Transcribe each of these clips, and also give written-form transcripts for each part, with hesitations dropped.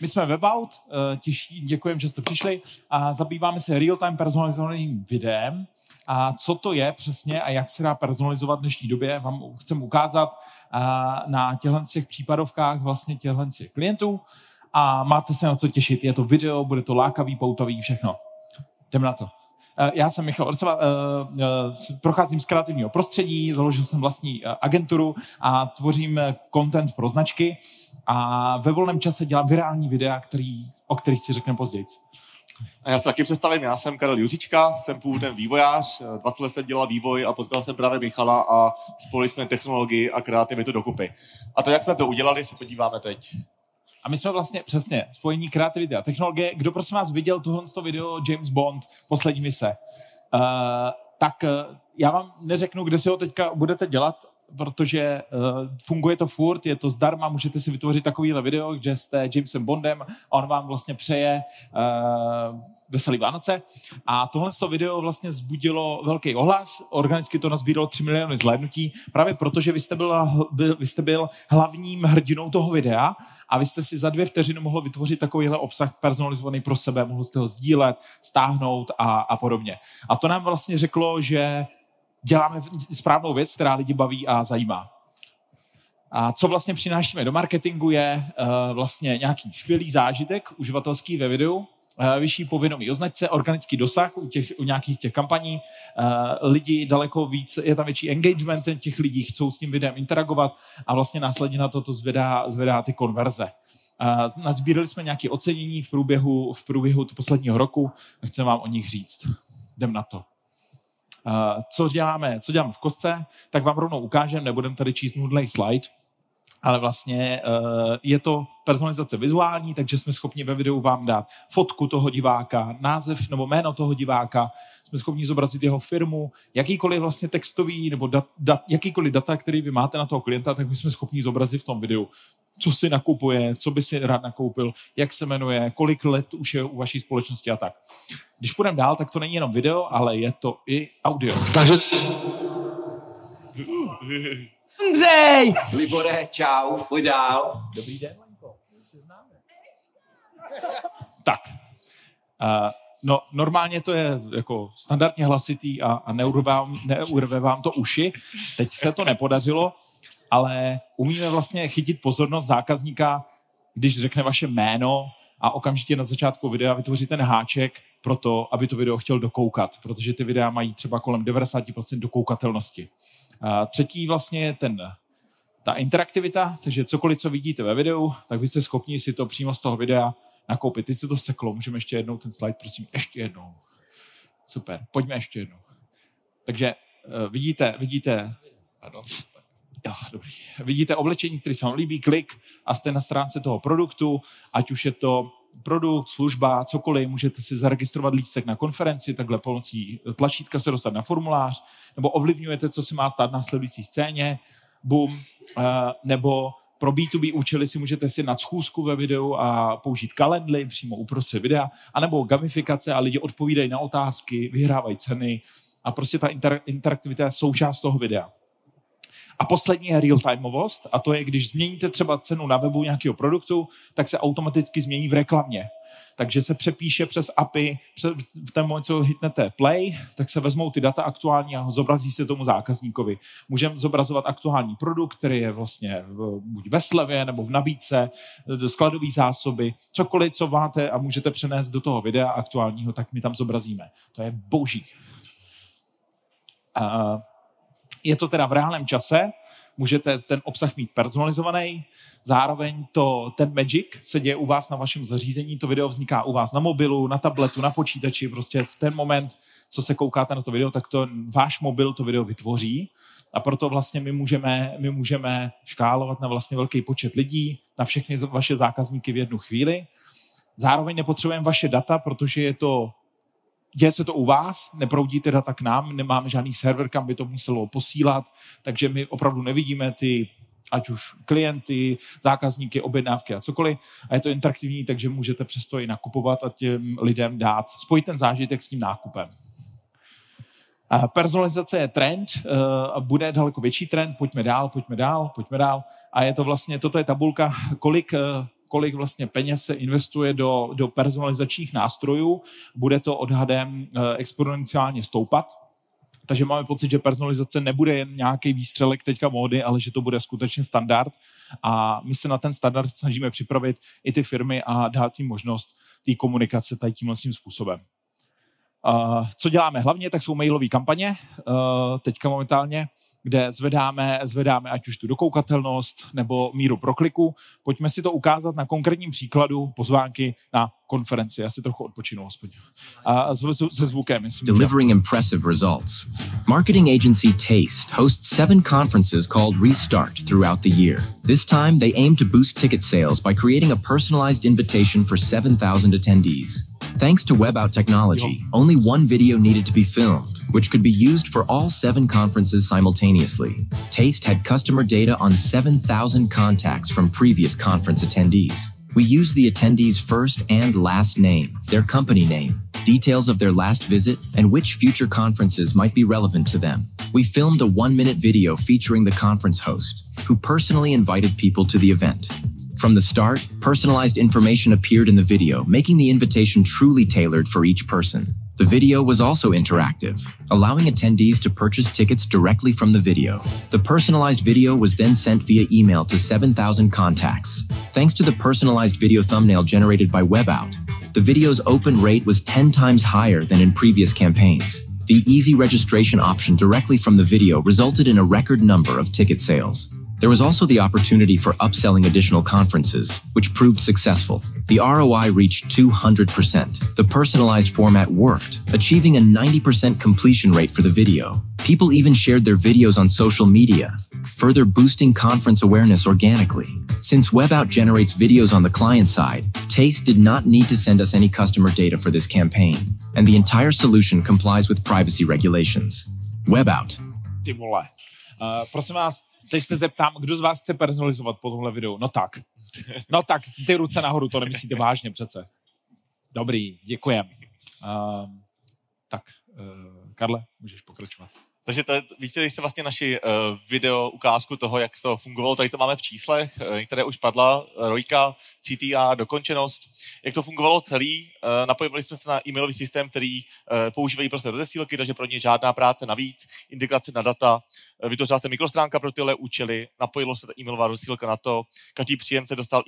My jsme Webout, děkujeme, že jste přišli a zabýváme se real-time personalizovaným videem. A co to je přesně a jak se dá personalizovat v dnešní době, vám chceme ukázat na těch případovkách vlastně těch klientů a máte se na co těšit. Je to video, bude to lákavý, poutavý, všechno. Jdeme na to. Já jsem Michal Orsava, procházím z kreativního prostředí, založil jsem vlastní agenturu a tvořím content pro značky a ve volném čase dělám virální videa, o kterých si řekneme později. A já se taky představím, já jsem Karel Juříčka, jsem původem vývojář, 20 let jsem dělal vývoj a potkal jsem právě Michala a spojili jsme technologii a kreativitu dokupy. A to, jak jsme to udělali, se podíváme teď. A my jsme vlastně přesně spojení kreativity a technologie. Kdo prosím vás viděl tohle video James Bond, poslední mise, tak já vám neřeknu, kde si ho teďka budete dělat, protože funguje to furt, je to zdarma, můžete si vytvořit takovýhle video, kde jste Jamesem Bondem a on vám vlastně přeje veselý Vánoce. A tohle video vlastně vzbudilo velký ohlas, organicky to nazbíralo 3 miliony zhlédnutí, právě protože vy jste byl hlavním hrdinou toho videa a vy jste si za 2 vteřiny mohli vytvořit takovýhle obsah personalizovaný pro sebe, mohli jste ho sdílet, stáhnout a podobně. A to nám vlastně řeklo, že děláme správnou věc, která lidi baví a zajímá. A co vlastně přinášíme do marketingu je vlastně nějaký skvělý zážitek uživatelský ve videu, vyšší povědomí o značce, organický dosah u nějakých těch kampaní, lidi daleko víc, je tam větší engagement těch lidí, chcou s tím videem interagovat a vlastně následně na to zvedá ty konverze. Nazbírali jsme nějaké ocenění v průběhu posledního roku a chceme vám o nich říct. Jdem na to. Co děláme v kostce, tak vám rovnou ukážeme, nebudeme tady číst nudný slide, ale vlastně je to personalizace vizuální, takže jsme schopni ve videu vám dát fotku toho diváka, název nebo jméno toho diváka, jsme schopni zobrazit jeho firmu, jakýkoliv vlastně textový nebo jakýkoliv data, který vy máte na toho klienta, tak my jsme schopni zobrazit v tom videu, co si nakupuje, co by si rád nakoupil, jak se jmenuje, kolik let už je u vaší společnosti a tak. Když půjdeme dál, tak to není jenom video, ale je to i audio. Takže... Andrej! Libore, čau, pojď dál. Dobrý den, Lenko. Tak. No, normálně to je jako standardně hlasitý a neurve vám to uši. Teď se to nepodařilo, ale umíme vlastně chytit pozornost zákazníka, když řekne vaše jméno a okamžitě na začátku videa vytvoří ten háček pro to, aby to video chtěl dokoukat, protože ty videa mají třeba kolem 90% dokoukatelnosti. Třetí vlastně je ta interaktivita, takže cokoliv, co vidíte ve videu, tak vy jste schopni si to přímo z toho videa nakoupit. Teď se to seklo, můžeme ještě jednou ten slide, prosím, ještě jednou. Super, pojďme ještě jednou. Takže vidíte, pardon, jo, dobrý. Vidíte oblečení, který se vám líbí, klik a jste na stránce toho produktu, ať už je to produkt, služba, cokoliv, můžete si zaregistrovat lístek na konferenci, takhle pomocí tlačítka se dostat na formulář, nebo ovlivňujete, co se má stát na následující scéně, boom, nebo pro B2B účely si můžete si nad schůzku ve videu a použít kalendly přímo uprostřed videa, anebo gamifikace a lidi odpovídají na otázky, vyhrávají ceny a prostě ta interaktivita je součást toho videa. A poslední je real-timeovost a to je, když změníte třeba cenu na webu nějakého produktu, tak se automaticky změní v reklamě. Takže se přepíše přes API, v ten moment, co hitnete play, tak se vezmou ty data aktuální a zobrazí se tomu zákazníkovi. Můžeme zobrazovat aktuální produkt, který je vlastně buď ve slevě nebo v nabídce, skladové zásoby, cokoliv, co máte a můžete přenést do toho videa aktuálního, tak my tam zobrazíme. To je boží. Je to teda v reálném čase, můžete ten obsah mít personalizovaný, zároveň ten magic se děje u vás na vašem zařízení, to video vzniká u vás na mobilu, na tabletu, na počítači, prostě v ten moment, co se koukáte na to video, tak váš mobil to video vytvoří a proto vlastně my můžeme škálovat na vlastně velký počet lidí, na všechny vaše zákazníky v jednu chvíli. Zároveň nepotřebujeme vaše data, protože děje se to u vás, neproudíte data k nám, nemáme žádný server, kam by to muselo posílat, takže my opravdu nevidíme ty, ať už klienty, zákazníky, objednávky a cokoliv. A je to interaktivní, takže můžete přesto i nakupovat a těm lidem spojit ten zážitek s tím nákupem. Personalizace je trend, bude daleko větší trend, pojďme dál. A je to vlastně, toto je tabulka, kolik kolik vlastně peněz se investuje do personalizačních nástrojů. Bude to odhadem exponenciálně stoupat. Takže máme pocit, že personalizace nebude jen nějaký výstřelek teďka módy, ale že to bude skutečně standard. A my se na ten standard snažíme připravit i ty firmy a dát jim možnost té komunikace tady tímhle způsobem. Co děláme hlavně, tak jsou mailové kampaně teďka momentálně, kde zvedáme ať už tu dokoukatelnost nebo míru prokliku. Pojďme si to ukázat na konkrétním příkladu pozvánky na konferenci. Já si trochu odpočinu aspoň. A se zvukem. Delivering impressive results. Marketing agency Taste hosts 7 conferences called Restart throughout the year. This time, they aim to boost ticket sales by creating a personalized invitation for 7,000 attendees. Thanks to WebOut technology, only one video needed to be filmed, which could be used for all 7 conferences simultaneously. Taste had customer data on 7,000 contacts from previous conference attendees. We use the attendees' first and last name, their company name, details of their last visit, and which future conferences might be relevant to them. We filmed a 1-minute video featuring the conference host, who personally invited people to the event. From the start, personalized information appeared in the video, making the invitation truly tailored for each person. The video was also interactive, allowing attendees to purchase tickets directly from the video. The personalized video was then sent via email to 7,000 contacts. Thanks to the personalized video thumbnail generated by WebOut, the video's open rate was 10 times higher than in previous campaigns. The easy registration option directly from the video resulted in a record number of ticket sales. There was also the opportunity for upselling additional conferences, which proved successful. The ROI reached 200%. The personalized format worked, achieving a 90% completion rate for the video. People even shared their videos on social media, further boosting conference awareness organically. Since WebOut generates videos on the client side, Taste did not need to send us any customer data for this campaign, and the entire solution complies with privacy regulations. WebOut. Ty vole. Prosím vás, teď se zeptám, kdo z vás chce personalizovat po tomhle videu? No tak, ty ruce nahoru, to nemyslíte vážně přece. Dobrý, děkujem. Karle, můžeš pokračovat. Takže viděli jste vlastně naši video ukázku toho, jak to fungovalo. Tady to máme v číslech, které už padla, ROIka, CTR, dokončenost. Jak to fungovalo celý, napojili jsme se na e-mailový systém, který používají prostě rozesílky, takže pro ně žádná práce navíc, integrace na data, vytvořila se mikrostránka pro tyhle účely, napojilo se ta e-mailová rozesílka na to, každý příjemce dostal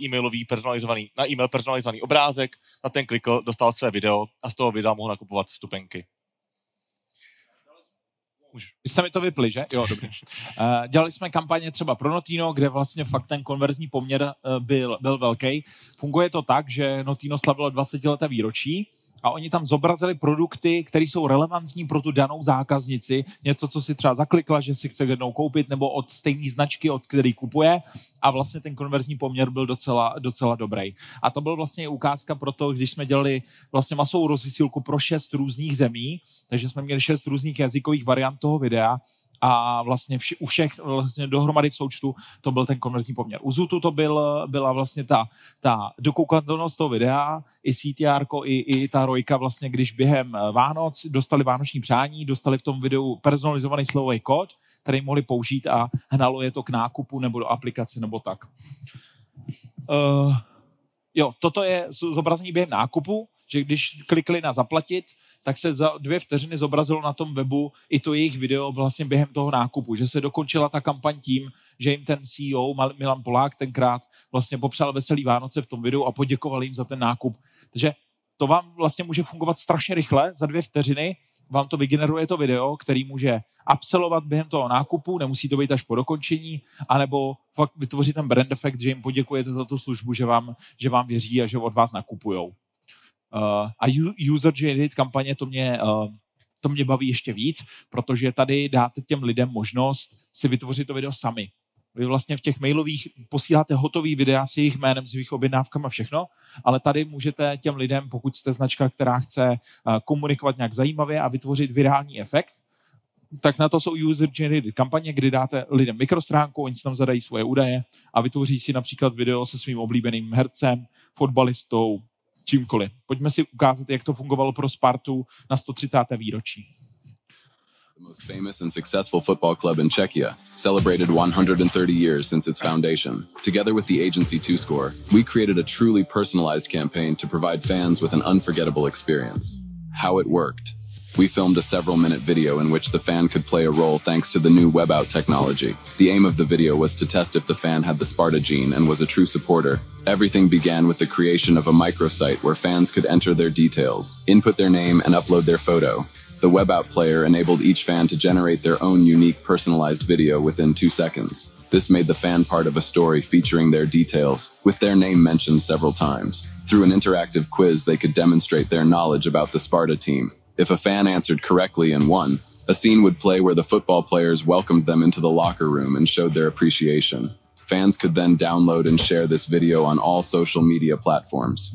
na e-mail personalizovaný obrázek, na ten klikl, dostal své video a z toho videa mohl nakupovat vstupenky. Vy jste mi to vypli, že? Jo, dobrý. Dělali jsme kampaně třeba pro Notino, kde vlastně fakt ten konverzní poměr byl velký. Funguje to tak, že Notino slavilo 20leté výročí a oni tam zobrazili produkty, které jsou relevantní pro tu danou zákaznici. Něco, co si třeba zaklikla, že si chce jednou koupit, nebo od stejné značky, od který kupuje. A vlastně ten konverzní poměr byl docela dobrý. A to byl vlastně ukázka pro to, když jsme dělali vlastně masovou rozesílku pro 6 různých zemí, takže jsme měli 6 různých jazykových variant toho videa. A vlastně u všech vlastně dohromady v součtu to byl ten konverzní poměr. U Zutu to byla vlastně ta dokoukatelnost toho videa, i CTR, i ta ROIka vlastně, když během Vánoc dostali vánoční přání, dostali v tom videu personalizovaný slovový kód, který mohli použít a hnalo je to k nákupu nebo do aplikace nebo tak. Toto je zobrazení během nákupu, že když klikli na zaplatit, tak se za 2 vteřiny zobrazilo na tom webu i to jejich video vlastně během toho nákupu, že se dokončila ta kampaň tím, že jim ten CEO Milan Polák tenkrát vlastně popřál veselý Vánoce v tom videu a poděkoval jim za ten nákup. Takže to vám vlastně může fungovat strašně rychle, za 2 vteřiny vám to vygeneruje to video, který může upsellovat během toho nákupu, nemusí to být až po dokončení, anebo fakt vytvořit ten brand effect, že jim poděkujete za tu službu, že vám věří a že od vás nakupujou. A user-generated kampaně to mě baví ještě víc, protože tady dáte těm lidem možnost si vytvořit to video sami. Vy vlastně v těch mailových posíláte hotový videa s jejich jménem, s jejich objednávkami a všechno, ale tady můžete těm lidem, pokud jste značka, která chce komunikovat nějak zajímavě a vytvořit virální efekt, tak na to jsou user-generated kampaně, kdy dáte lidem mikrostránku, oni si tam zadají svoje údaje a vytvoří si například video se svým oblíbeným hercem, fotbalistou, čímkoliv. Pojďme si ukázat, jak to fungovalo pro Spartu na 130. výročí. The most famous and successful football club in Czechia, celebrated 130 years since its foundation. Together with the agency 2Score, we created a truly personalized campaign to provide fans with an unforgettable experience. How it worked. We filmed a several-minute video in which the fan could play a role thanks to the new web-out technology. The aim of the video was to test if the fan had the Sparta gene and was a true supporter. Everything began with the creation of a microsite where fans could enter their details, input their name, and upload their photo. The web-out player enabled each fan to generate their own unique personalized video within 2 seconds. This made the fan part of a story featuring their details, with their name mentioned several times. Through an interactive quiz, they could demonstrate their knowledge about the Sparta team. If a fan answered correctly and won, a scene would play where the football players welcomed them into the locker room and showed their appreciation. Fans could then download and share this video on all social media platforms.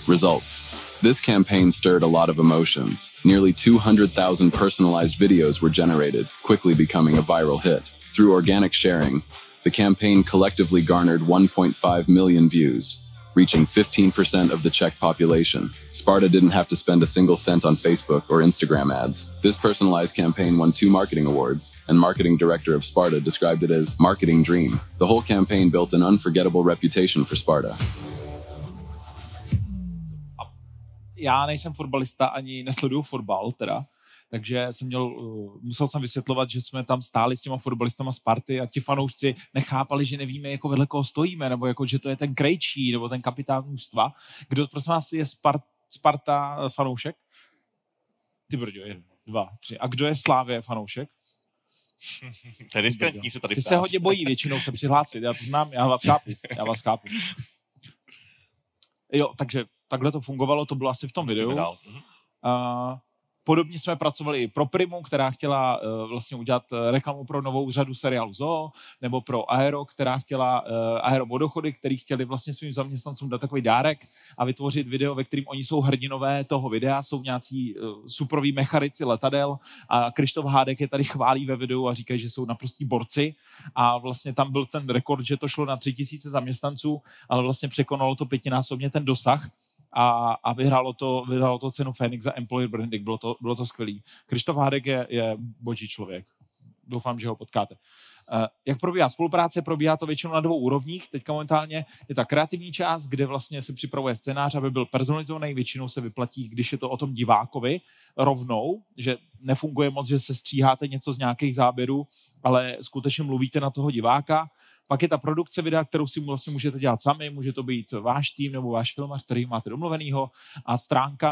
Results. This campaign stirred a lot of emotions. Nearly 200,000 personalized videos were generated, quickly becoming a viral hit. Through organic sharing, the campaign collectively garnered 1.5 million views, reaching 15% of the Czech population. Sparta didn't have to spend a single cent on Facebook or Instagram ads. This personalized campaign won 2 marketing awards, and marketing director of Sparta described it as marketing dream. The whole campaign built an unforgettable reputation for Sparta. Já nejsem fotbalista, ani nesleduju fotbal teda, takže musel jsem vysvětlovat, že jsme tam stáli s těma fotbalistama Sparty a ti fanoušci nechápali, že nevíme, jako vedle koho stojíme, nebo jako, že to je ten Krejčí, nebo ten kapitán mužstva. Kdo, prosím vás, je Sparta fanoušek? Ty brďo, 1, 2, 3. A kdo je Slávě fanoušek? Ty se hodně bojí většinou se přihlásit, já to znám, já vás chápu. Jo, takže takhle to fungovalo, to bylo asi v tom videu. Podobně jsme pracovali i pro Primu, která chtěla vlastně udělat reklamu pro novou řadu seriálu Zoo, nebo pro Aero, která chtěla Aero vodochody, který chtěli vlastně svým zaměstnancům dát takový dárek a vytvořit video, ve kterým oni jsou hrdinové toho videa, jsou nějací suproví mechanici letadel a Krištof Hádek je tady chválí ve videu a říkají, že jsou naprostí borci a vlastně tam byl ten rekord, že to šlo na 3000 zaměstnanců, ale vlastně překonalo to 5násobně ten dosah. A vyhrálo to cenu Phoenix za Employer Branding. Bylo to skvělý. Krištof Hádek je boží člověk. Doufám, že ho potkáte. Jak probíhá spolupráce? Probíhá to většinou na 2 úrovních. Teďka momentálně je ta kreativní část, kde vlastně se připravuje scénář, aby byl personalizovaný. Většinou se vyplatí, když je to o tom divákovi rovnou, že nefunguje moc, že se stříháte něco z nějakých záběrů, ale skutečně mluvíte na toho diváka. Pak je ta produkce videa, kterou si vlastně můžete dělat sami, může to být váš tým nebo váš filmař, který máte domluvenýho a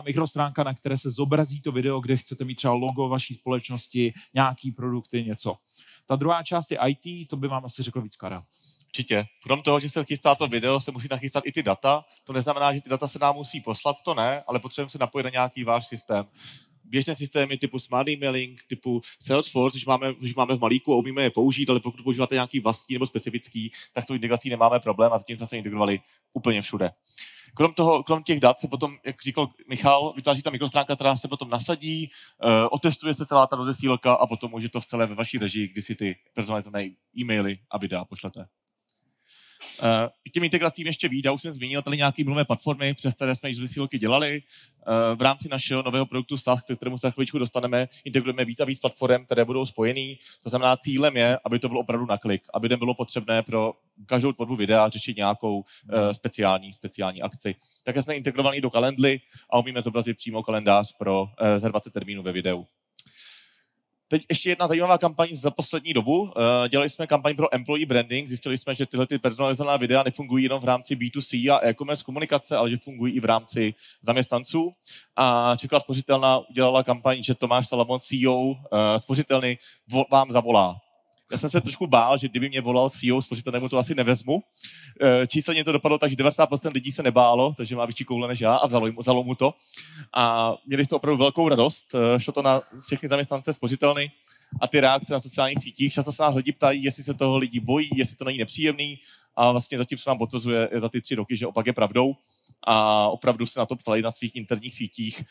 mikrostránka, na které se zobrazí to video, kde chcete mít třeba logo vaší společnosti, nějaký produkty, něco. Ta druhá část je IT, to by vám asi řekl víc Karel. Určitě. Krom toho, že se chystá to video, se musí nachystat i ty data. To neznamená, že ty data se nám musí poslat, to ne, ale potřebujeme se napojit na nějaký váš systém. Běžné systémy typu Smart Emailing, typu Salesforce, když máme v malíku a umíme je použít, ale pokud používáte nějaký vlastní nebo specifický, tak to integrací nemáme problém a zatím jsme se integrovali úplně všude. Krom těch dat se potom, jak říkal Michal, vytváří ta mikrostránka, která se potom nasadí, otestuje se celá ta rozesílka a potom může to v celé ve vaší režii, kdy si ty personalizované e-maily a videa pošlete. Těm integracím ještě víc, já už jsem zmínil tady nějaké mluvé platformy, přes které jsme již rozesílky dělali. V rámci našeho nového produktu SaaS, k kterému se za chvíličku dostaneme, integrujeme víc a víc platform, které budou spojený. To znamená, cílem je, aby to bylo opravdu na klik, aby nebylo potřebné pro každou tvorbu videa řešit nějakou speciální akci. Také jsme integrovaní do Calendly a umíme zobrazit přímo kalendář pro rezervace termínů ve videu. Teď ještě jedna zajímavá kampaň za poslední dobu. Dělali jsme kampaň pro employee branding. Zjistili jsme, že tyhle personalizovaná videa nefungují jenom v rámci B2C a e-commerce komunikace, ale že fungují i v rámci zaměstnanců. A Čeková spořitelna udělala kampaň, že Tomáš Salamon, CEO spořitelny, vám zavolá. Já jsem se trošku bál, že kdyby mě volal CEO spořitelny, mu to asi nevezmu. Číselně to dopadlo tak, že 90% lidí se nebálo, takže má větší koule než já a vzalo mu to. A měli z toho opravdu velkou radost. Šlo to na všechny zaměstnance spořitelny a ty reakce na sociálních sítích. Často se nás lidi ptají, jestli se toho lidi bojí, jestli to není nepříjemný. A vlastně zatím se nám potvrzuje za ty 3 roky, že opak je pravdou. A opravdu se na to ptali na svých interních sítích.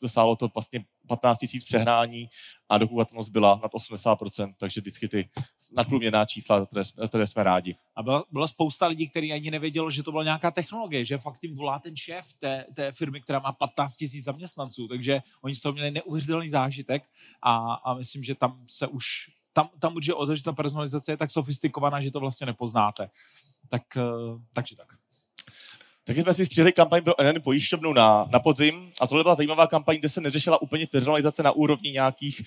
Dosáhlo to vlastně 15 000 přehrání a dokupovatelnost byla nad 80%, takže vždycky ty nadprůměrná čísla, které jsme rádi. A byla spousta lidí, kteří ani nevědělo, že to byla nějaká technologie, že fakt jim volá ten šéf té firmy, která má 15 000 zaměstnanců, takže oni z toho měli neuvěřitelný zážitek a myslím, že tam se už tam určitě že ta personalizace je tak sofistikovaná, že to vlastně nepoznáte. Takže tak. Taky jsme si střihli kampaň pro NN pojišťovnu na podzim a tohle byla zajímavá kampaň, kde se neřešila úplně personalizace na úrovni nějakých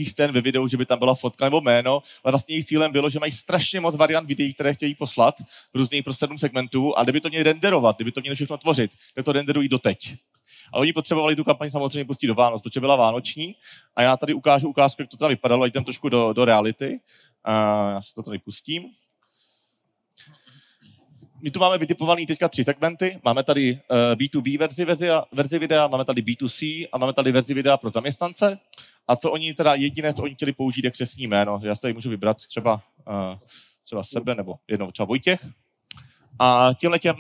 scén ve videu, že by tam byla fotka nebo jméno, ale vlastně jejich cílem bylo, že mají strašně moc variant videí, které chtějí poslat různých pro 7 segmentů a kdyby to měli renderovat, kdyby to měli všechno tvořit, tak to renderují doteď. A oni potřebovali tu kampaň samozřejmě pustit do Vánoc, protože byla vánoční a já tady ukážu ukázku, jak to tady vypadalo, ať jdem trošku do reality. Já si to tady pustím. My tu máme vytipovaný teďka 3 segmenty. Máme tady B2B verzi videa, máme tady B2C a máme tady verzi videa pro zaměstnance. A co oni teda jediné, co oni chtěli použít, je křestní jméno. Já si tady můžu vybrat třeba sebe nebo jednou třeba Vojtěch. A těm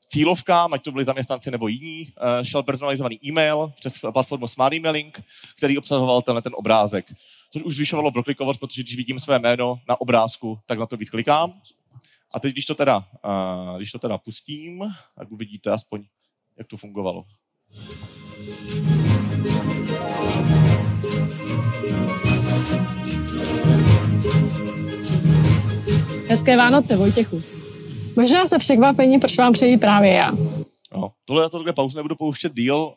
cílovkám, ať to byli zaměstnanci nebo jiní, šel personalizovaný e-mail přes platformu Smart Emailing, který obsahoval ten obrázek. Což už zvyšovalo proklikovost, protože když vidím své jméno na obrázku, tak na to víc klikám. A teď, když to teda pustím, tak uvidíte aspoň, jak to fungovalo. Hezké Vánoce, Vojtěchu. Možná jste překvapení, proč vám přeji právě já. No, tohle pauzu nebudu pouštět díl.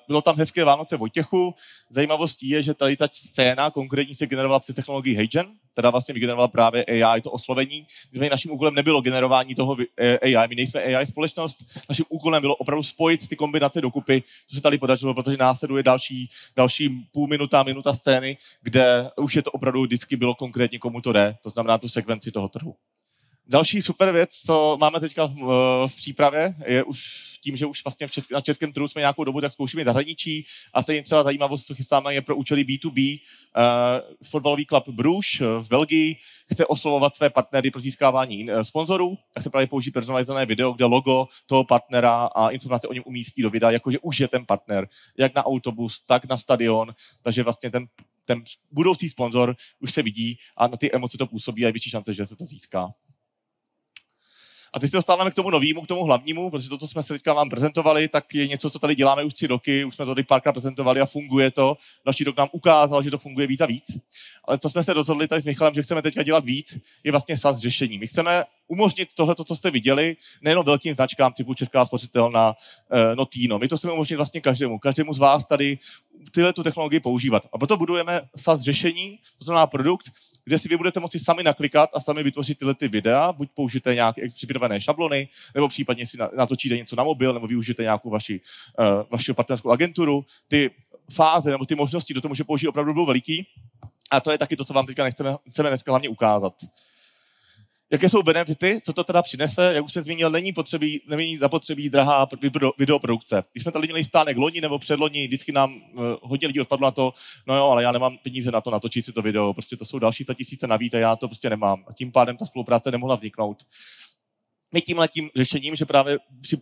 Bylo tam Hezké Vánoce Vojtěchu. Zajímavostí je, že tady ta scéna konkrétně se generovala přes technologii HeyGen, teda vlastně vygenerovala právě AI, to oslovení. Nicméně naším úkolem nebylo generování toho AI, my nejsme AI společnost, naším úkolem bylo opravdu spojit ty kombinace dokupy, co se tady podařilo, protože následuje další půl minuta scény, kde už je to opravdu vždycky bylo konkrétně, komu to jde, to znamená tu sekvenci toho trhu. Další super věc, co máme teďka v přípravě, je už tím, že už vlastně na českém trhu jsme nějakou dobu tak zkoušíme zahraničí a stejně třeba zajímavost, co chystáme, je pro účely B2B. Fotbalový klub Bruges v Belgii chce oslovovat své partnery pro získávání sponzorů, tak se právě použít personalizované video, kde logo toho partnera a informace o něm umístí do videa, jakože už je ten partner, jak na autobus, tak na stadion, takže vlastně ten budoucí sponzor už se vidí a na ty emoce to působí a je větší šance, že se to získá. A teď se dostáváme k tomu novému, k tomu hlavnímu, protože to, co jsme se teďka vám prezentovali, tak je něco, co tady děláme už 3 roky, už jsme to tady párkrát prezentovali a funguje to. Další rok nám ukázal, že to funguje víc a víc. Ale co jsme se rozhodli tady s Michalem, že chceme teďka dělat víc, je vlastně SaaS řešení. My chceme umožnit tohle, co jste viděli, nejenom velkým značkám typu Česká spořitelna, Notino. My to chceme umožnit vlastně každému z vás tady tu technologii používat. A proto budujeme SaaS řešení, to znamená produkt, kde si vy budete moci sami naklikat a sami vytvořit tyhle videa, buď použijete nějaké připravené šablony, nebo případně si natočíte něco na mobil, nebo využijete nějakou vaši partnerskou agenturu. Ty fáze nebo ty možnosti do toho může použít opravdu budou veliký. A to je taky to, co vám teďka chceme dneska hlavně ukázat. Jaké jsou benefity, co to teda přinese, jak už jsem zmínil, není zapotřebí drahá videoprodukce. Když jsme tady měli stánek loni nebo předloni, vždycky nám hodně lidí odpadlo na to, no jo, ale já nemám peníze na to natočit si to video, prostě to jsou další 100 000 navíc a já to prostě nemám. A tím pádem ta spolupráce nemohla vzniknout. My tímhletím řešením, že právě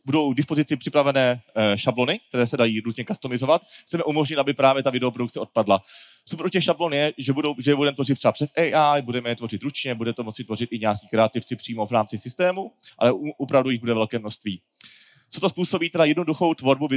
budou k dispozici připravené šablony, které se dají různě customizovat, chceme umožnit, aby právě ta videoprodukce odpadla. Super u těch šablon je, že budeme tvořit třeba přes AI, budeme je tvořit ručně, bude to moci tvořit i nějaký kreativci přímo v rámci systému, ale opravdu jich bude velké množství. Co to způsobí teda jednoduchou tvorbu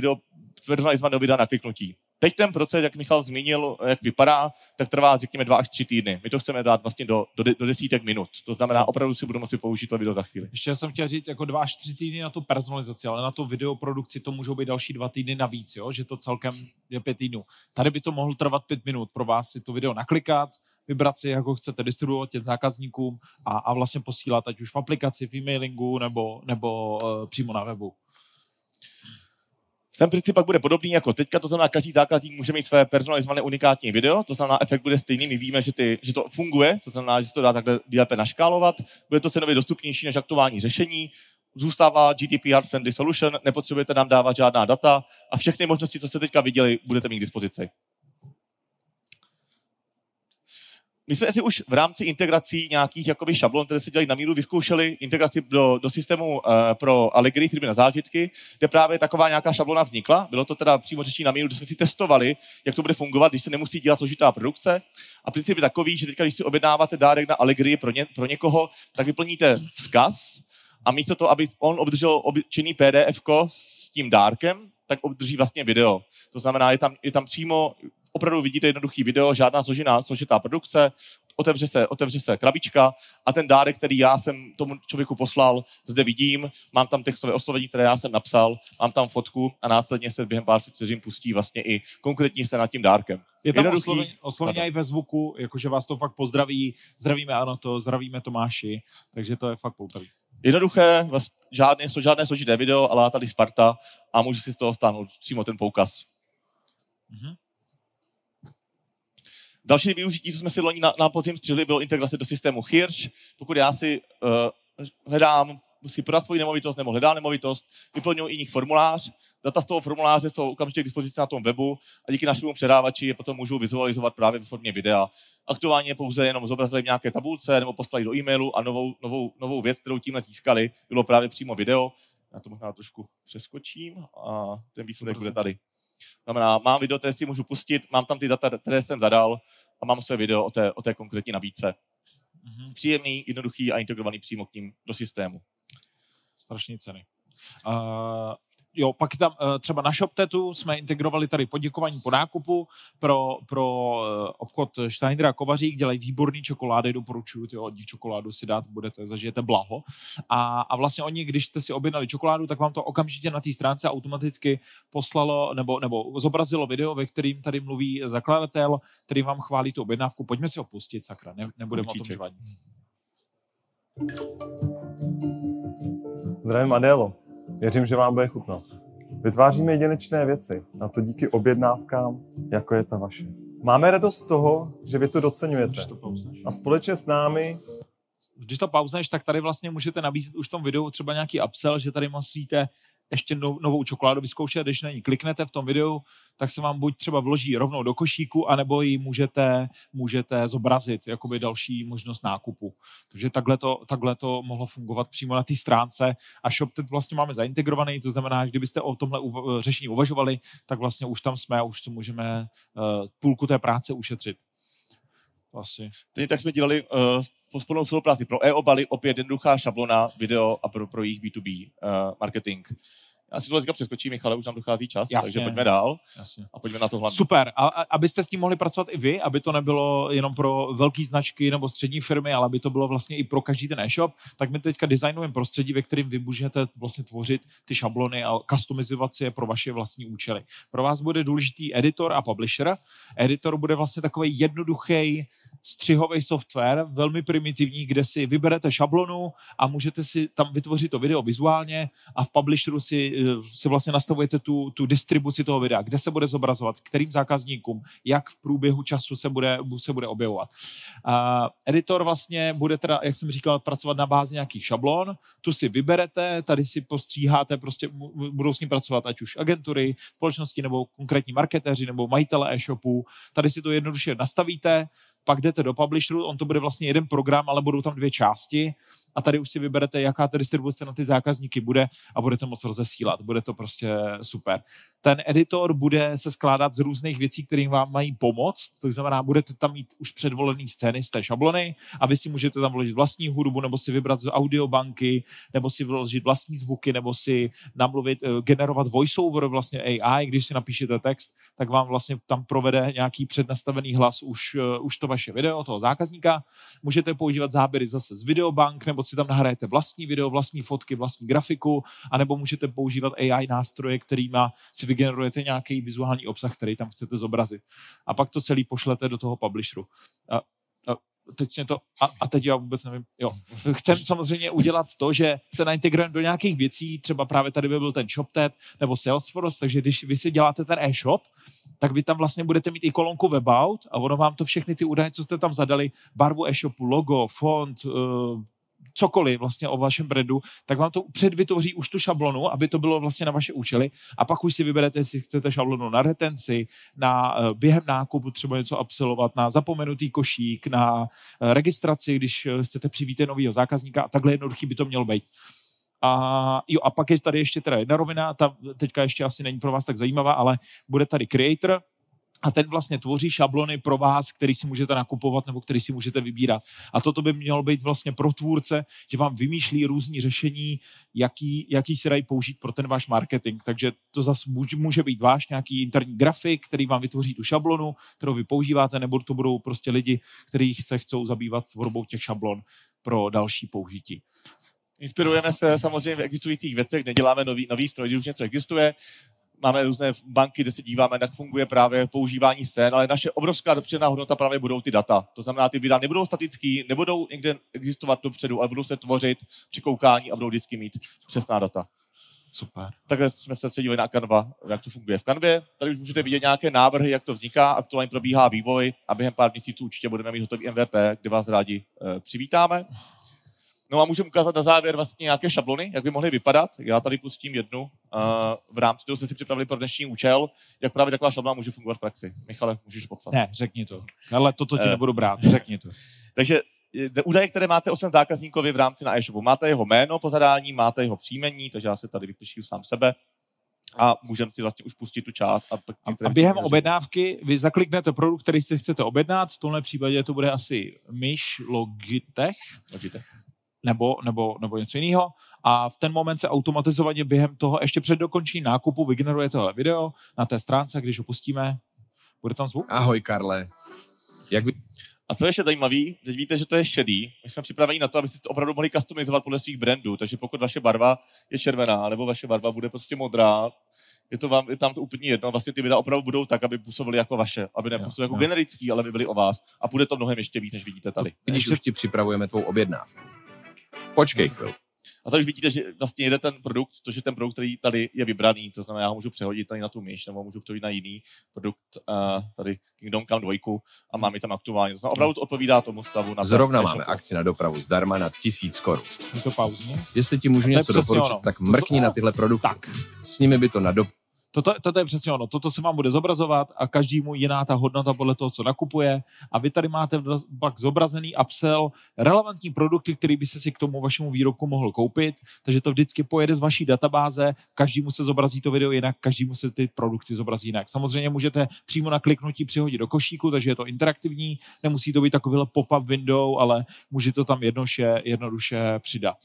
personalizovaného videa na kliknutí. Teď ten proces, jak Michal zmínil, jak vypadá, tak trvá, řekněme, 2 až 3 týdny. My to chceme dát vlastně do desítek minut. To znamená, opravdu si budeme moci použít to video za chvíli. Ještě jsem chtěl říct, jako 2 až 3 týdny na tu personalizaci, ale na tu videoprodukci to můžou být další 2 týdny navíc, jo? Že to celkem je 5 týdnů. Tady by to mohlo trvat 5 minut pro vás si to video naklikat, vybrat si, jak ho chcete distribuovat těm zákazníkům a vlastně posílat, ať už v aplikaci, v e-mailingu nebo přímo na webu. Ten princip pak bude podobný jako teďka, to znamená, každý zákazník může mít své personalizované unikátní video, to znamená, efekt bude stejný, my víme, že to funguje, to znamená, že se to dá takhle lépe naškálovat, bude to cenově dostupnější než aktuální řešení, zůstává GDPR friendly solution, nepotřebujete nám dávat žádná data a všechny možnosti, co jste teďka viděli, budete mít k dispozici. My jsme si už v rámci integrací nějakých jakoby šablon, které se dělají na míru, vyzkoušeli integraci do systému pro Allegri, firmy na zážitky, kde právě taková nějaká šablona vznikla. Bylo to teda přímo řešení na míru, kde jsme si testovali, jak to bude fungovat, když se nemusí dělat složitá produkce. A princip je takový, že teďka, když si objednáváte dárek na Allegri pro někoho, tak vyplníte vzkaz a místo toho, aby on obdržel obyčejný PDF s tím dárkem, tak obdrží vlastně video. To znamená, je tam přímo, opravdu vidíte jednoduchý video, žádná složitá produkce, otevře se krabička a ten dárek, který já jsem tomu člověku poslal, zde vidím, mám tam textové oslovení, které já jsem napsal, mám tam fotku a následně se během pár vteřin pustí vlastně i konkrétní se nad tím dárkem. Je tam oslovení i ve zvuku, jakože vás to fakt pozdraví, zdravíme Anoto, zdravíme Tomáši, takže to je fakt poutavý. Jednoduché, žádné složité video, ale tady Sparta a můžu si z toho stáhnout přímo ten poukaz. Mhm. Další využití, co jsme si loni na podzim střihli, bylo integrace do systému Hirsch. Pokud já si hledám, musím prodat svoji nemovitost nebo hledám nemovitost, vyplňuji i nich formulář. Data z toho formuláře jsou okamžitě k dispozici na tom webu a díky našemu předávači je potom můžu vizualizovat právě ve formě videa. Aktuálně pouze jenom zobrazili v nějaké tabulce nebo poslali do e-mailu a novou věc, kterou tímhle získali, bylo právě přímo video. Já to možná trošku přeskočím a ten výsledek bude tady. Znamená, mám video, které si můžu pustit, mám tam ty data, které jsem zadal a mám své video o té konkrétní nabídce. Příjemný, jednoduchý a integrovaný přímo k ním do systému. Strašné ceny. Jo, pak tam třeba na ShopTetu jsme integrovali tady poděkování po nákupu pro obchod Steiner a Kovařík, dělají výborný čokolády, doporučuju od nich čokoládu si dát, zažijete blaho. A vlastně oni, když jste si objednali čokoládu, tak vám to okamžitě na té stránce automaticky poslalo nebo zobrazilo video, ve kterým tady mluví zakladatel, který vám chválí tu objednávku. Pojďme si ho pustit, sakra, nebudeme o tom žvadit. Zdravím Adélo. Věřím, že vám bude chutnat. Vytváříme jedinečné věci, a to díky objednávkám, jako je ta vaše. Máme radost z toho, že vy to doceňujete. A společně s námi... Když to pauzneš, tak tady vlastně můžete nabízet už v tom videu třeba nějaký upsell, že tady musíte ještě novou čokoládu vyzkoušet, když na ní kliknete v tom videu, tak se vám buď třeba vloží rovnou do košíku, anebo ji můžete zobrazit, jakoby další možnost nákupu. Takže takhle to mohlo fungovat přímo na té stránce a ShopTet vlastně máme zaintegrovaný, to znamená, že kdybyste o tomhle řešení uvažovali, tak vlastně už tam jsme a už to můžeme půlku té práce ušetřit. Asi. Tak jsme dělali společnou spolupráci pro e-obaly, opět jednoduchá šablona, video a pro jejich B2B marketing. Já si to teďka přeskočím, Michale, už nám dochází čas, takže pojďme dál a pojďme na to hlavně. Super, a abyste s tím mohli pracovat i vy, aby to nebylo jenom pro velké značky nebo střední firmy, ale aby to bylo vlastně i pro každý ten e-shop, tak my teďka designujeme prostředí, ve kterém vy můžete vlastně tvořit ty šablony a customizovat si je pro vaše vlastní účely. Pro vás bude důležitý editor a publisher. Editor bude vlastně takový jednoduchý střihový software, velmi primitivní, kde si vyberete šablonu a můžete si tam vytvořit to video vizuálně a v publisheru si vlastně nastavujete tu distribuci toho videa, kde se bude zobrazovat, kterým zákazníkům, jak v průběhu času se bude objevovat. Editor vlastně bude teda, jak jsem říkal, pracovat na bázi nějakých šablon, tu si vyberete, tady si postříháte, prostě budou s ním pracovat ať už agentury, společnosti nebo konkrétní marketéři nebo majitele e-shopů, tady si to jednoduše nastavíte, pak jdete do publisheru, on to bude vlastně jeden program, ale budou tam dvě části a tady už si vyberete, jaká ta distribuce na ty zákazníky bude a budete moc rozesílat. Bude to prostě super. Ten editor bude se skládat z různých věcí, které vám mají pomoct, to znamená, budete tam mít už předvolený scény z té šablony a vy si můžete tam vložit vlastní hudbu nebo si vybrat z audiobanky, nebo si vložit vlastní zvuky, nebo si namluvit, generovat voiceover, vlastně AI, když si napíšete text, tak vám vlastně tam provede nějaký přednastavený hlas už to vaše video, toho zákazníka. Můžete používat záběry zase z videobank, nebo si tam nahrajete vlastní video, vlastní fotky, vlastní grafiku, anebo můžete používat AI nástroje, kterýma si vygenerujete nějaký vizuální obsah, který tam chcete zobrazit. A pak to celý pošlete do toho publisheru. Teď já vůbec nevím. Jo. Chcem samozřejmě udělat to, že se naintegrujeme do nějakých věcí, třeba právě tady by byl ten ShopTet nebo Salesforce, takže když vy si děláte ten e-shop, tak vy tam vlastně budete mít i kolonku Webout a ono vám to všechny ty údaje, co jste tam zadali, barvu e-shopu, logo, font, cokoliv vlastně o vašem brandu, tak vám to předvytvoří už tu šablonu, aby to bylo vlastně na vaše účely a pak už si vyberete, jestli chcete šablonu na retenci, na během nákupu třeba něco absolvovat, na zapomenutý košík, na registraci, když chcete přivítat nového zákazníka a takhle jednoduchý by to mělo být. A pak je tady ještě teda jedna rovina, ta teďka ještě asi není pro vás tak zajímavá, ale bude tady creator, a ten vlastně tvoří šablony pro vás, který si můžete nakupovat nebo který si můžete vybírat. A toto by mělo být vlastně pro tvůrce, že vám vymýšlí různý řešení, jaký se dají použít pro ten váš marketing. Takže to zase může být váš nějaký interní grafik, který vám vytvoří tu šablonu, kterou vy používáte, nebo to budou prostě lidi, kteří se chcou zabývat tvorbou těch šablon pro další použití. Inspirujeme se samozřejmě v existujících věcech, neděláme nový stroj, když už něco existuje. Máme různé banky, kde se díváme, jak funguje právě používání scén, ale naše obrovská dopředná hodnota právě budou ty data. To znamená, ty videa nebudou statický, nebudou někde existovat dopředu, ale budou se tvořit při koukání a budou vždycky mít přesná data. Super. Takhle jsme se dívali na Canva, jak to funguje v Canvě. Tady už můžete vidět nějaké návrhy, jak to vzniká, aktuálně probíhá vývoj a během pár měsíců určitě budeme mít hotový MVP, kde vás rádi přivítáme. No a můžeme ukázat na závěr vlastně nějaké šablony, jak by mohly vypadat. Já tady pustím jednu v rámci, kterou jsme si připravili pro dnešní účel, jak právě taková šablona může fungovat v praxi. Michale, můžeš popsat? Ne, řekni to. Ale toto ti nebudu brát, řekni to. Takže údaje, které máte o svém zákazníkovi v rámci na e-shopu. Máte jeho jméno po zadání, máte jeho příjmení, takže já se tady vypíšu sám sebe a můžeme si vlastně už pustit tu část. A během objednávky vy zakliknete produkt, který si chcete objednat, v tomhle případě to bude asi myš Logitech. Nebo něco jiného. A v ten moment se automatizovaně během toho, ještě před dokončením nákupu, vygeneruje tohle video na té stránce, když ho pustíme. Bude tam zvuk? Ahoj, Karle. A co je ještě zajímavý, teď víte, že to je šedý. My jsme připraveni na to, abyste to opravdu mohli customizovat podle svých brandů. Takže pokud vaše barva je červená, nebo vaše barva bude prostě modrá, je tam to úplně jedno. Vlastně ty videa opravdu budou tak, aby působily jako vaše, aby nepůsobily jako generický, ale aby byly o vás. A bude to mnohem ještě víc, než vidíte tady. Když už ti připravujeme tvou objednávku. Počkej chvíli. A tady už vidíte, že vlastně jede ten produkt, to, že ten produkt, který tady je vybraný, to znamená, já ho můžu přehodit tady na tu myš, nebo můžu přehodit na jiný produkt, tady Kingdom Come 2 a mám ji tam aktuálně. To znamená, opravdu to odpovídá tomu stavu. Zrovna máme akci na dopravu zdarma na 1000 korun. Je to pauzně? Jestli ti můžu něco doporučit, tak mrkni na tyhle produkty. Tak. S nimi by to na Toto je přesně ono. Toto se vám bude zobrazovat a každému jiná ta hodnota podle toho, co nakupuje. A vy tady máte pak zobrazený upsell, relevantní produkty, který by se si k tomu vašemu výrobku mohl koupit. Takže to vždycky pojede z vaší databáze, každému se zobrazí to video jinak, každému se ty produkty zobrazí jinak. Samozřejmě můžete přímo na kliknutí přihodit do košíku, takže je to interaktivní, nemusí to být takovýhle pop-up window, ale můžete to tam jednoduše přidat.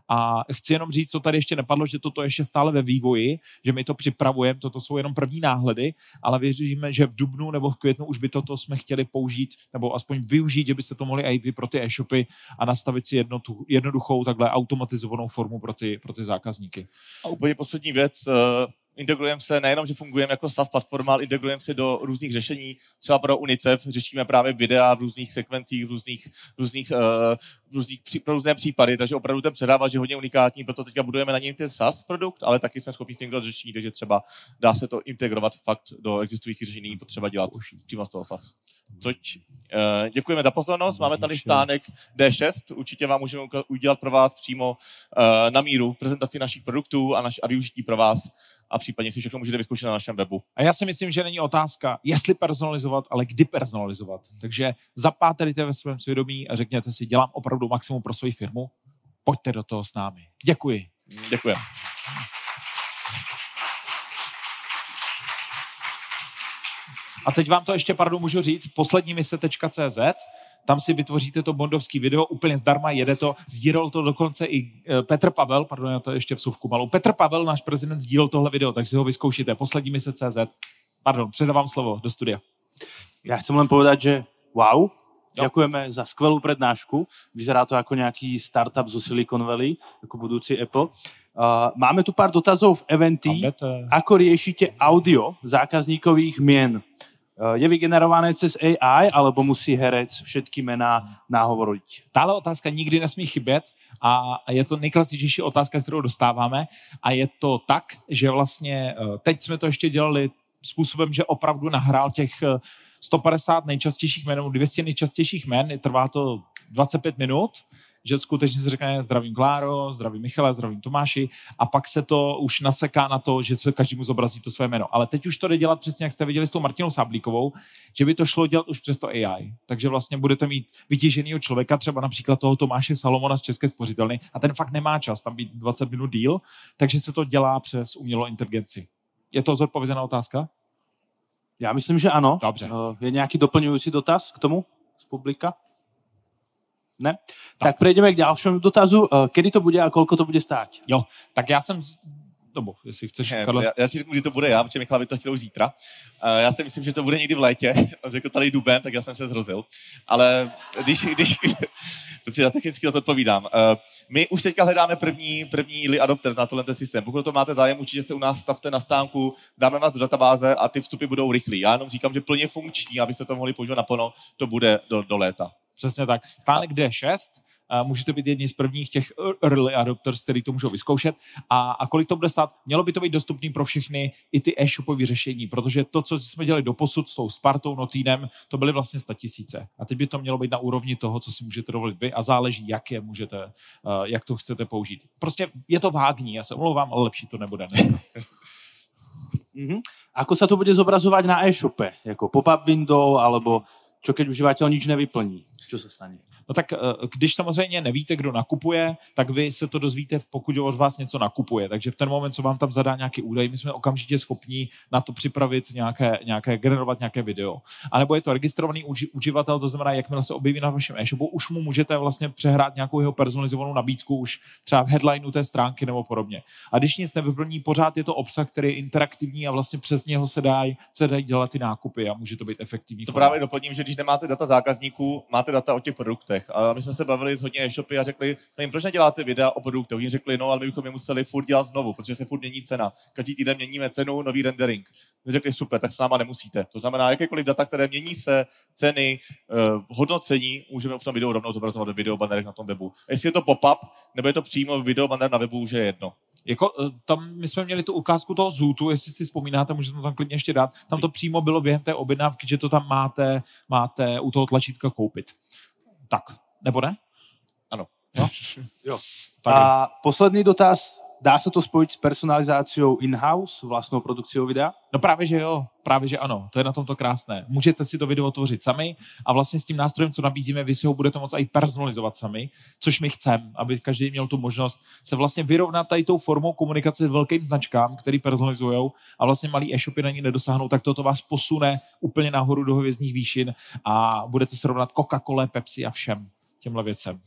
A chci jenom říct, co tady ještě nepadlo, že toto ještě stále ve vývoji, že my to připravujeme, toto jsou jenom první náhledy, ale věříme, že v dubnu nebo v květnu už by toto jsme chtěli použít, nebo aspoň využít, že byste to mohli i vy pro ty e-shopy a nastavit si jednoduchou takhle automatizovanou formu pro ty zákazníky. A úplně poslední věc, integrujeme se, nejenom, že fungujeme jako SaaS platforma, ale integrujeme se do různých řešení. Třeba pro UNICEF řešíme právě videa v různých sekvencích, pro různé případy, takže opravdu ten předávač je hodně unikátní, proto teďka budujeme na něm ten SaaS produkt, ale taky jsme schopni integrovat řešení, takže třeba dá se to integrovat fakt do existujících řešení, potřeba dělat přímo z toho SaaS. Děkujeme za pozornost, máme tady stánek D6, určitě vám můžeme udělat pro vás přímo na míru prezentaci našich produktů a využití pro vás. A případně si všechno můžete vyzkoušet na našem webu. A já si myslím, že není otázka, jestli personalizovat, ale kdy personalizovat. Takže zapátrejte ve svém svědomí a řekněte si, dělám opravdu maximum pro svoji firmu, pojďte do toho s námi. Děkuji. Děkuji. A teď vám to ještě, můžu říct, poslednímise.cz, tam si vytvoříte to bondovský video úplně zdarma, jede to, sdílel to dokonce i Petr Pavel, já to ještě vsuvku malou. Petr Pavel, náš prezident, sdílel tohle video, takže si ho vyzkoušíte. Poslednímise.cz. Předávám slovo do studia. Já chcem len povedať, že wow, ďakujeme za skvelú prednášku. Vyzerá to ako nejaký startup zo Silicon Valley, ako budúci Apple. Máme tu pár dotazov v Eventy. Ako riešite audio zákazníkových mien? Je vygenerované cez AI, alebo musí herec všetky jména nahovoriť? Tahle otázka nikdy nesmí chybět a je to nejklasičnější otázka, kterou dostáváme a je to tak, že vlastně teď jsme to ještě dělali způsobem, že opravdu nahrál těch 150 nejčastějších jmen, 200 nejčastějších jmen, trvá to 25 minut, že skutečně se řekne zdravím Kláro, zdravím Michale, zdravím Tomáši a pak se to už naseká na to, že se každému zobrazí to své jméno. Ale teď už to jde dělat přesně, jak jste viděli s tou Martinou Sáblíkovou, že by to šlo dělat už přes to AI. Takže vlastně budete mít vytíženýho člověka, třeba například toho Tomáše Salomona z České spořitelny a ten fakt nemá čas tam být 20 minut díl, takže se to dělá přes umělou inteligenci. Je to zodpovězená otázka? Já myslím, že ano. Dobře. Je nějaký doplňující dotaz k tomu z publika? Ne? Tak prejdeme k ďalšímu dotazu. Kedy to bude a koľko to bude stáť? Jo, tak já jsem... Nebo jestli chceš, Karle. Já si řeknu, že to bude já, protože Michal by to chtěl už zítra. Já si myslím, že to bude někdy v létě. On řekl tady duben, tak já jsem se zhrozil. Ale když protože já technicky to odpovídám. My už teďka hledáme první early adopter na tenhle systém. Pokud to máte zájem, určitě se u nás stavte na stánku, dáme vás do databáze a ty vstupy budou rychlý. Já jenom říkám, že plně funkční, abyste to mohli používat naplno, to bude do léta. Přesně tak. Stánek D6, můžete být jedni z prvních těch early adopters, který to můžou vyzkoušet. A kolik to bude stát? Mělo by to být dostupný pro všechny i ty e-shopové řešení, protože to, co jsme dělali doposud s tou Spartou, Notinem, to byly vlastně 100 000. A teď by to mělo být na úrovni toho, co si můžete dovolit vy a záleží, jak to chcete použít. Prostě je to vágní, já se omlouvám, ale lepší to nebude. Ako sa to bude zobrazovať na e-shope? Jako pop-up window, alebo čo keď uživateľ nič nevyplní? Čo sa stane? No tak když samozřejmě nevíte, kdo nakupuje, tak vy se to dozvíte, pokud od vás něco nakupuje. Takže v ten moment, co vám tam zadá nějaký údaj, my jsme okamžitě schopni na to připravit generovat nějaké video. A nebo je to registrovaný uživatel, to znamená, jakmile se objeví na vašem e-shopu, už mu můžete vlastně přehrát nějakou jeho personalizovanou nabídku už třeba v headlineu té stránky nebo podobně. A když nic nevyplní, pořád je to obsah, který je interaktivní a vlastně přes něho se dají dělat ty nákupy a může to být efektivní. To právě doplním, že když nemáte data zákazníků, máte data o těch produktech. A my jsme se bavili s hodně e-shopy a řekli, jim, proč neděláte videa o produktech? Oni řekli, no, ale my bychom je museli furt dělat znovu, protože se furt mění cena. Každý týden měníme cenu, nový rendering. My řekli, super, tak s náma nemusíte. To znamená, jakékoliv data, které mění se, ceny, hodnocení, můžeme v tom videu rovnou zobrazovat ve videobanerech na tom webu. A jestli je to pop-up, nebo je to přímo videobaner na webu, už je jedno. Jako, tam my jsme měli tu ukázku toho Zootu, jestli si vzpomínáte, můžete to tam klidně ještě dát. Tam to přímo bylo během té objednávky, že to tam máte u toho tlačítka koupit. Tak, nebo ne? Ano. Jo. A posledný dotaz. Dá se to spojit s personalizáciou in-house, vlastnou produkciou videa? No právě, že jo. Právě, že ano. To je na tom to krásné. Můžete si to video tvořit sami a vlastně s tím nástrojem, co nabízíme, vy si ho budete moct i personalizovat sami, což my chceme, aby každý měl tu možnost se vlastně vyrovnat tady tou formou komunikace velkým značkám, který personalizujou a vlastně malý e-shopy na ní nedosáhnou, tak toto vás posune úplně nahoru do hvězdných výšin a budete srovnat Coca-Cola, Pepsi a všem těmhle věcem.